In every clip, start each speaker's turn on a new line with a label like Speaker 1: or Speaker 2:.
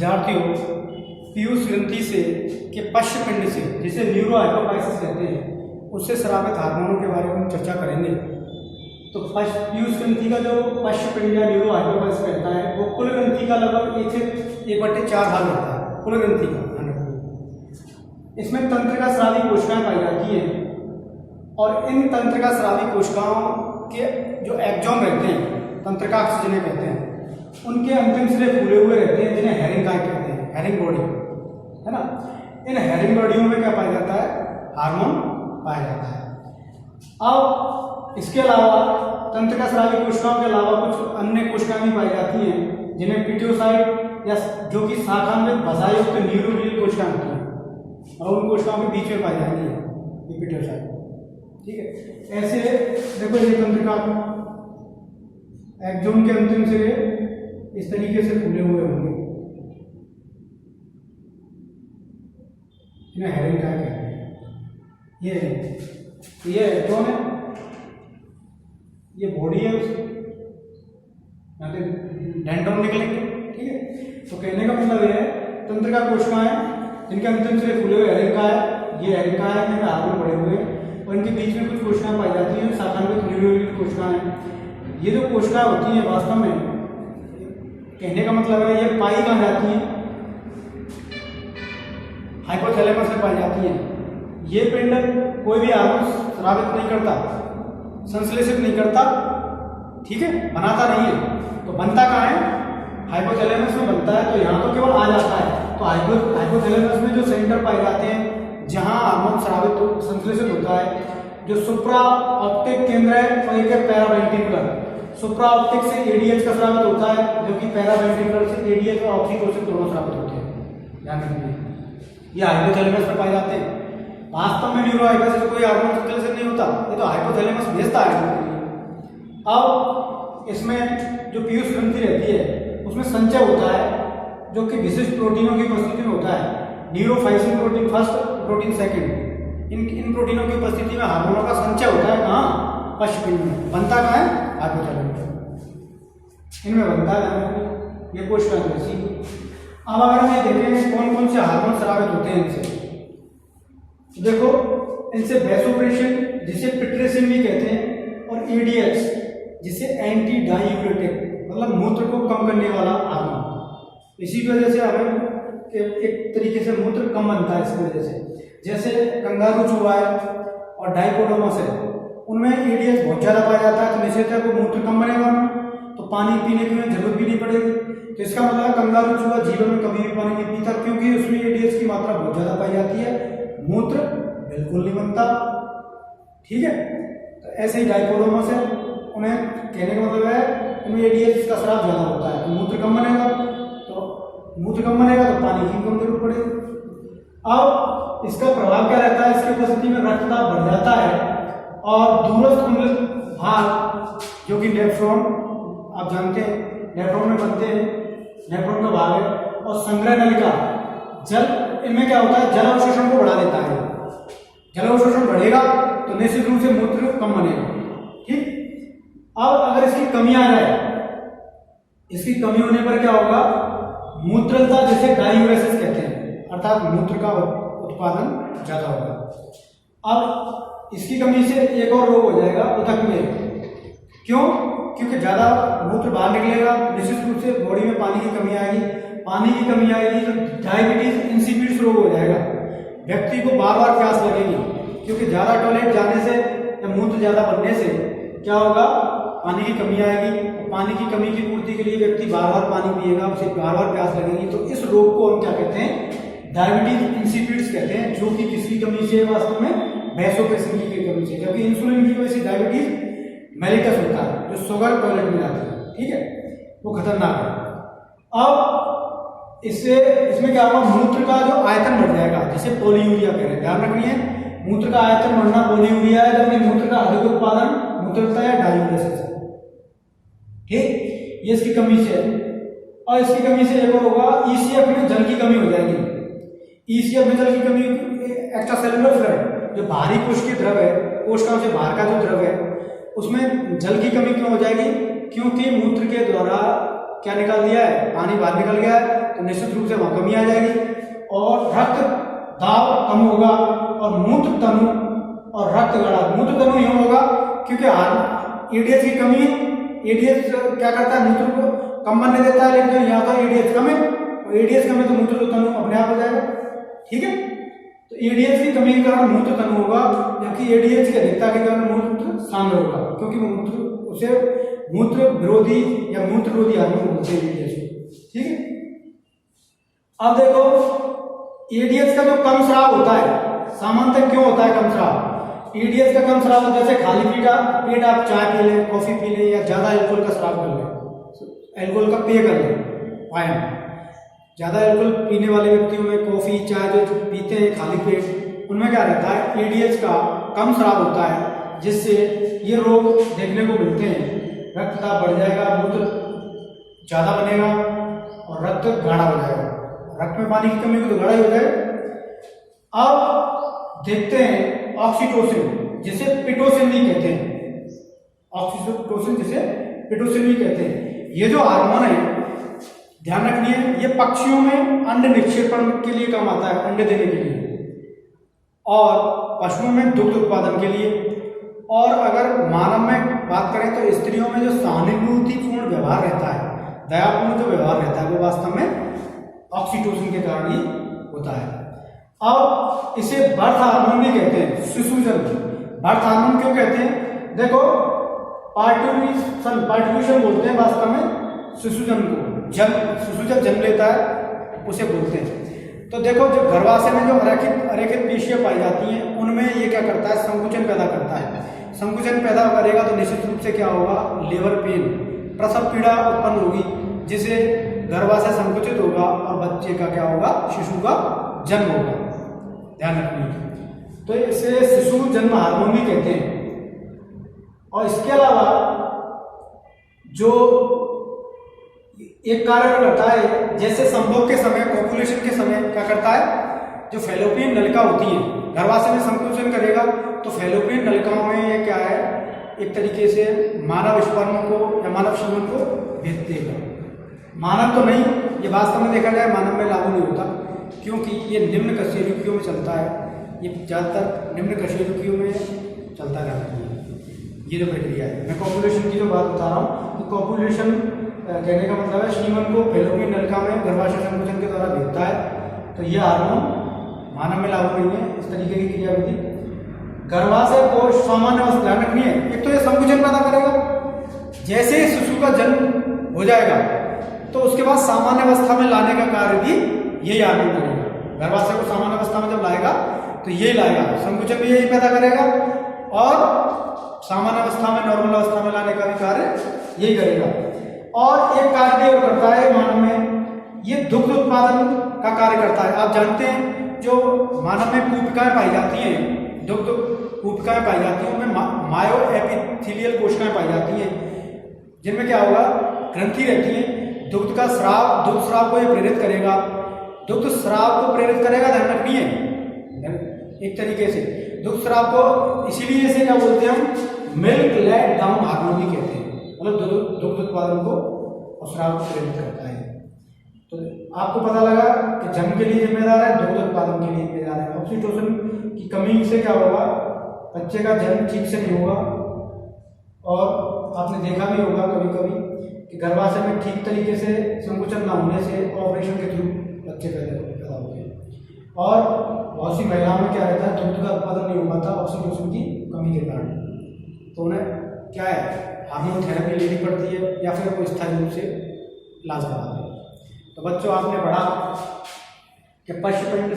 Speaker 1: विद्यार्थियों, पीयूष ग्रंथि से के पश्च पिंड से, जिसे न्यूरो हाइपोफाइसिस कहते हैं, उससे स्रावित हार्मोनों के बारे में हम चर्चा करेंगे। तो पीयूष ग्रंथि का जो पश्च पिंड या न्यूरो हाइपोफाइसिस कहता है, वो कुल ग्रंथि का लगभग 1/4 भाग होता है, कुल ग्रंथि का। इसमें तंत्रिका स्रावी कोशिकाएं पाई जाती हैं, और इन तंत्रिका स्रावी कोशिकाओं के जो एक्सोम रहते हैं, तंत्रिकाक्ष जिन्हें कहते हैं, उनके अंतिम सिरे फूले हुए रहते हैं, जिन्हें हेरिंग कहते हैं, हेरिंग बॉडी, है ना। इन हेरिंग बॉडियों में क्या पाया जाता है? हार्मोन पाया जाता है। अब इसके अलावा तंत्रिका स्रावी कोशिकाओं के अलावा कुछ अन्य कोशिकाएं भी पाई जाती हैं, जिन्हें पिट्यूसाइट या जो कि शाखान्वित वसायुक्त न्यूरोग्लियल कोशिकाएं होती हैं, और उन कोशिकाओं के बीच में पाई जाती है ये पिट्यूसाइट। ठीक है, ऐसे देखो ये तंत्रिका एक्सोम के अंतिम सिरे इस तरीके से फूले हुए होंगे, इन्हें हेरिंग कहते हैं। ये एक्सोम है, ये बॉडी है उसकी, यहाँ से डेंड्रम निकलेंगे। ठीक है, तो कहने का मतलब ये है तंत्रिका कोशिकाएं जिनके अंतिम सिरे फूले हुए हेरिंग है, ये हेरिंग है, इनमें हार्मोन बढ़े हुए हैं, और इनके बीच में कुछ कोशिकाएं पाई जाती हैं, शाखान्वित न्यूरोग्लियल कोशिकाएं हैं। ये जो कोशिकाएं होती हैं वास्तव में, कहने का मतलब है ये पाई कहाँ जाती हैं? हाइपोथैलेमस में पाई जाती हैं। ये पिंड कोई भी हार्मोन स्रावित नहीं करता, संश्लेषित नहीं करता, ठीक है, बनाता नहीं है। तो बनता कहाँ है? हाइपोथैलेमस में बनता है। तो यहाँ तो केवल आ जाता है। तो हाइपोथैलेमस में जो सेंटर पाए जाते हैं जहाँ हार्मोन स्रावित संश्लेषित होता है, जो सुप्रा ऑप्टिक केंद्र है, और एक है पैरावेंट्रिकुलर। सुप्रा ऑप्टिक से एडीएच का स्रावित होता है, जो कि पैरावेंट्रिकुलर से एडीएच और ऑक्सीटोसिन दोनों स्रावित होते हैं। ध्यान रखिए, ये हाइपोथैलेमस में पाए जाते हैं। वास्तव में न्यूरो हाइपोफाइसिस कोई हार्मोन संश्लेषण नहीं होता, ये तो हाइपोथैलेमस भेजता है। अब इसमें जो पीयूष ग्रंथि रहती है उसमें संचय होता है, जो कि विशिष्ट प्रोटीनों की उपस्थिति में होता है। न्यूरोफाइसिन प्रोटीन फर्स्ट, प्रोटीन सेकंड। इन प्रोटीनों की उपस्थिति में हार्मोनों का संचय होता है। कहाँ? पश्च पिंड में। बनता कहाँ है? हाइपोथैलेमस। इनमें बनता है ये कोशिकाएं जैसी। अब अगर हम ये देखें कौन कौन से हार्मोन स्रावित होते हैं इनसे, तो देखो इनसे वैसोप्रेसिन, जिसे पिट्रेसिन भी कहते हैं, और एडीएच, जिसे एंटी डायूरेटिक, मतलब मूत्र को कम करने वाला हार्मोन। इसी की वजह से हमें एक तरीके से मूत्र कम बनता है इसकी वजह से। जैसे कंगारू चूहा है और डाइकोडोमस है, उनमें एडीएच बहुत ज़्यादा पाया जाता है, तो निश्चित को मूत्र कम बनेगा, तो पानी पीने की जरूरत भी नहीं पड़ेगी। तो इसका मतलब कंगारू चूहा जीवन में कभी भी पानी नहीं पीता, क्योंकि उसमें एडीएच की मात्रा बहुत ज़्यादा पाई जाती है, मूत्र बिल्कुल नहीं बनता। ठीक है, तो ऐसे ही डाइकोडोमस है, उन्हें कहने का मतलब है उनमें एडीएच का स्राव ज़्यादा होता है, तो मूत्र कम बनेगा, तो मूत्र कम बनेगा तो पानी की कम जरूरत पड़ेगी। अब इसका प्रभाव क्या रहता है? इसकी उपस्थिति में रक्तदाब बढ़ जाता है, और दूरस्थ कुंडलित भाग जो कि नेफ्रॉन, आप जानते हैं नेफ्रॉन में बनते हैं, नेफ्रॉन का भाग है, और संग्रह नलिका, जल, इनमें क्या होता है? जल अवशोषण को बढ़ा देता है। जल अवशोषण बढ़ेगा तो निश्चित रूप से मूत्र कम बनेगा। ठीक, अब अगर इसकी कमी आ जाए, इसकी कमी होने पर क्या होगा? मूत्रलता, जिसे डायूरेसिस कहते हैं, अर्थात मूत्र का उत्पादन ज्यादा होगा। अब इसकी कमी से एक और रोग हो जाएगा, उदकमेह। क्यों? क्योंकि ज्यादा मूत्र बाहर निकलेगा, निश्चित रूप से बॉडी में पानी की कमी आएगी। पानी की कमी आएगी तो डायबिटीज इंसिपिड्स रोग हो जाएगा। व्यक्ति को बार बार प्यास लगेगी, क्योंकि ज्यादा टॉयलेट जाने से या मूत्र ज्यादा बनने से क्या होगा? पानी की कमी आएगी। पानी की कमी की पूर्ति के लिए व्यक्ति बार बार पानी पिएगा, उसे बार बार प्यास लगेगी। तो इस रोग को हम क्या कहते हैं? डायबिटीज इंसिपिड्स कहते हैं, जो कि किसकी कमी से? वास्तव में वैसोप्रेसिन की कमी से, जबकि इंसुलिन की वजह से डायबिटीज मेलिटस होता है, जो शुगर टॉयलेट में जाती है। ठीक है, वो खतरनाक है। अब इसमें क्या होगा? मूत्र का जो आयतन बढ़ जाएगा, जिसे पॉलीयूरिया कह रहे हैं। ध्यान रखनी है, मूत्र का आयतन बढ़ना पॉलीयूरिया है, जबकि मूत्र का अधिक उत्पादन मूत्रलता या डायूरेसिस है। ठीक, ये इसकी कमी से है। और इसकी कमी से एक और होगा, ईसीएफ में जल की कमी हो जाएगी। ईसीएफ में जल की कमी, एक्स्ट्रा सेलुलर फ्लूइड, जो बाहरी कोशिकीय द्रव है, कोशिकाओं से बाहर का जो द्रव है, उसमें जल की कमी क्यों हो जाएगी? क्योंकि मूत्र के द्वारा क्या निकाल दिया है, पानी बाहर निकल गया है, तो निश्चित रूप से वहां कमी आ जाएगी और रक्त दाब कम होगा और मूत्र तनु और रक्त गड़ा। मूत्र तनु यूं होगा क्योंकि ईडीएच की कमी है। ईडीएच क्या करता है, मूत्र को कम बनने देता है, लेकिन यहाँ तो ईडीएच कम है, ईडीएच कम है तो मूत्र तनु अपने आप हो जाएगा। ठीक है, तो ईडीएच की कमी के कारण मूत्र तनु होगा, जबकि एडीएच की अधिकता के कारण मूत्र सांद्र होगा, क्योंकि मूत्र उसे मूत्र विरोधी या मूत्र रोधी हार्मोन बोलते हैं ईडीएच। ठीक है, अब देखो ईडीएच का जो कम स्राव होता है, सामान्यतः क्यों होता है कम स्राव? ईडीएच का कम स्राव जैसे खाली पेट आप चाय पी लें, कॉफी पी लें या ज्यादा अल्कोहल का स्राव कर लें, अल्कोहल का पेय कर लें, पायन ज्यादा अल्कोहल पीने वाले व्यक्तियों में कॉफी चाय जो पीते हैं खाली पेट, उनमें क्या रहता है, ईडीएच का कम स्राव होता है, जिससे ये रोग देखने को मिलते हैं। रक्तदाब बढ़ जाएगा, मूत्र ज्यादा बनेगा और रक्त गाढ़ा हो जाएगा। रक्त में पानी की कमी हो तो गाढ़ा ही हो जाएगा। अब देखते हैं ऑक्सीटोसिन, जिसे पिटोसिन भी कहते हैं, ऑक्सीटोसिन जिसे पिटोसिन भी कहते हैं। ये जो हार्मोन है, ध्यान रखनी है, ये पक्षियों में अंड निक्षेपण के लिए काम आता है, अंडे देने के लिए, और पशुओं में दुग्ध उत्पादन के लिए, और अगर मानव में बात करें तो स्त्रियों में जो सहानुभूतिपूर्ण व्यवहार रहता है, दयापूर्ण जो व्यवहार रहता है, वो वास्तव में ऑक्सीटोसिन के कारण ही होता है। अब इसे बर्थ हार्मोन भी कहते हैं, शिशुजन। बर्थ हार्मोन क्यों कहते हैं? देखो पार्ट्यूशन बोलते हैं वास्तव में शिशुजन को, शिशु जब जन्म लेता है उसे बोलते हैं। तो देखो जो गर्भाशय में जो अरेखित पेशियां पाई जाती हैं, उनमें ये क्या करता है, संकुचन पैदा करता है। संकुचन पैदा करेगा तो निश्चित रूप से क्या होगा, लेबर पेन, प्रसव पीड़ा उत्पन्न होगी, जिसे गर्भाशय संकुचित होगा और बच्चे का क्या होगा, शिशु का जन्म होगा। ध्यान रखिए, तो इसे शिशु जन्म हार्मोन भी कहते हैं। और इसके अलावा जो एक कार्य करता है, जैसे संभोग के समय, पॉपुलेशन के समय क्या करता है, जो फैलोपियन नलिका होती है, गर्भाशय में संकुचन करेगा तो फैलोपियन नलिकाओं में ये क्या है, एक तरीके से मानव स्पर्म को या मानव सीमन को भेज देगा। मानव तो नहीं, ये वास्तव में देखा जाए मानव में लागू नहीं होता, क्योंकि ये निम्न कशेरुकियों में चलता है, ये ज़्यादातर निम्न कशेरुकियों में चलता रहता है ये जो प्रक्रिया है। मैं पॉपुलेशन की जो बात बता रहा हूँ कि पॉपुलेशन कहने का मतलब है सीमन को फैलोपियन नलिका में गर्भाशय संकुचन के द्वारा भेजता है। तो यह हार्मोन मानव में लागू नहीं है इस तरीके की क्रियाविधि। गर्भाशय को सामान्य अवस्था, ध्यान रखनी है, एक तो ये संकुचन पैदा करेगा, जैसे ही शिशु का जन्म हो जाएगा तो उसके बाद सामान्य अवस्था में लाने का कार्य भी यही हार्मोन करेगा। गर्भाशय को सामान्य अवस्था में जब लाएगा तो यही लाएगा, संकुचन भी यही पैदा करेगा और सामान्य अवस्था में, नॉर्मल अवस्था में लाने का भी कार्य यही करेगा। और एक कार्य और करता है मानव में, ये दुग्ध उत्पादन का कार्य करता है। आप जानते हैं जो मानव में कूपिकाएं पाई जाती हैं, दुग्ध कूपिकाएं पाई जाती हैं, उनमें मायो एपिथेलियल कोशिकाएं पाई जाती हैं, जिनमें क्या होगा, ग्रंथि रहती है। दुग्ध का स्राव, दुग्ध स्राव को ये प्रेरित करेगा, दुग्ध स्राव को प्रेरित करेगा, ध्यान रखनी है एक तरीके से दुग्ध स्राव को, इसीलिए इसे क्या बोलते हैं हम, मिल्क लेट डाउन हार्मोन भी कहते हैं, मतलब दुग्ध उत्पादन को और स्राव को प्रेरित करता है। तो आपको पता लगा कि जन्म के लिए जिम्मेदार है, दुग्ध उत्पादन के लिए जिम्मेदार है। ऑक्सीटोसिन की कमी से क्या होगा, बच्चे का जन्म ठीक से नहीं होगा, और आपने देखा भी होगा कभी कभी कि गर्भाशय में ठीक तरीके से संकुचन न होने से ऑपरेशन के थ्रू बच्चे पैदा होते हैं। और बहुत सी महिलाओं में क्या रहता है, दुग्ध का उत्पादन नहीं हो पाता ऑक्सीटोसिन की कमी के कारण, तो उन्हें क्या है, हार्मोन थेरेपी लेनी पड़ती है या फिर वो स्थायी रूप से इलाज कराते हैं। तो बच्चों, आपने पढ़ा कि पश्चपिंड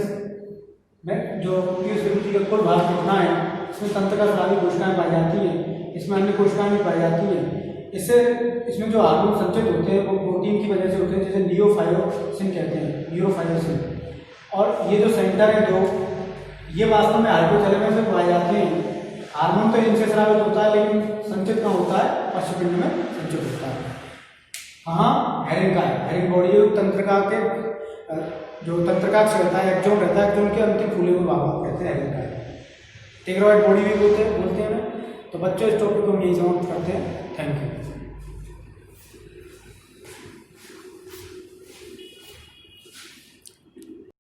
Speaker 1: में जो पीयूष का कुल भाग कितना है, इसमें तंत्रिका स्रावी कोशिकाएं पाई जाती हैं, इसमें अन्य कोशिकाएं भी पाई जाती हैं। इसमें जो हार्मोन संचित होते हैं वो प्रोटीन की वजह से होते हैं, जैसे नियोफायोसिन कहते हैं, न्यूरोफायोसिन। और ये जो सेंटर है दो, ये वास्तव में हाइपोथैलेमस में पाए जाते हैं। हार्मोन तो इनसे स्रावित होता है, लेकिन संचित कहाँ होता है, पश्चपिंड में संचित होता है। हाँ, हेरिंग का है, हेरिंग बॉडी तंत्रिका के जो तंत्रिकाक्ष रहता है, एक्सोन रहता है, एक्सोन के अंतिम फूले हुए भाग कहते हैं हेरिंग का है। टिग्रॉइड बॉडी भी बोलते हैं। तो बच्चों, इस टॉपिक को हम यही समाप्त करते हैं। Thank you.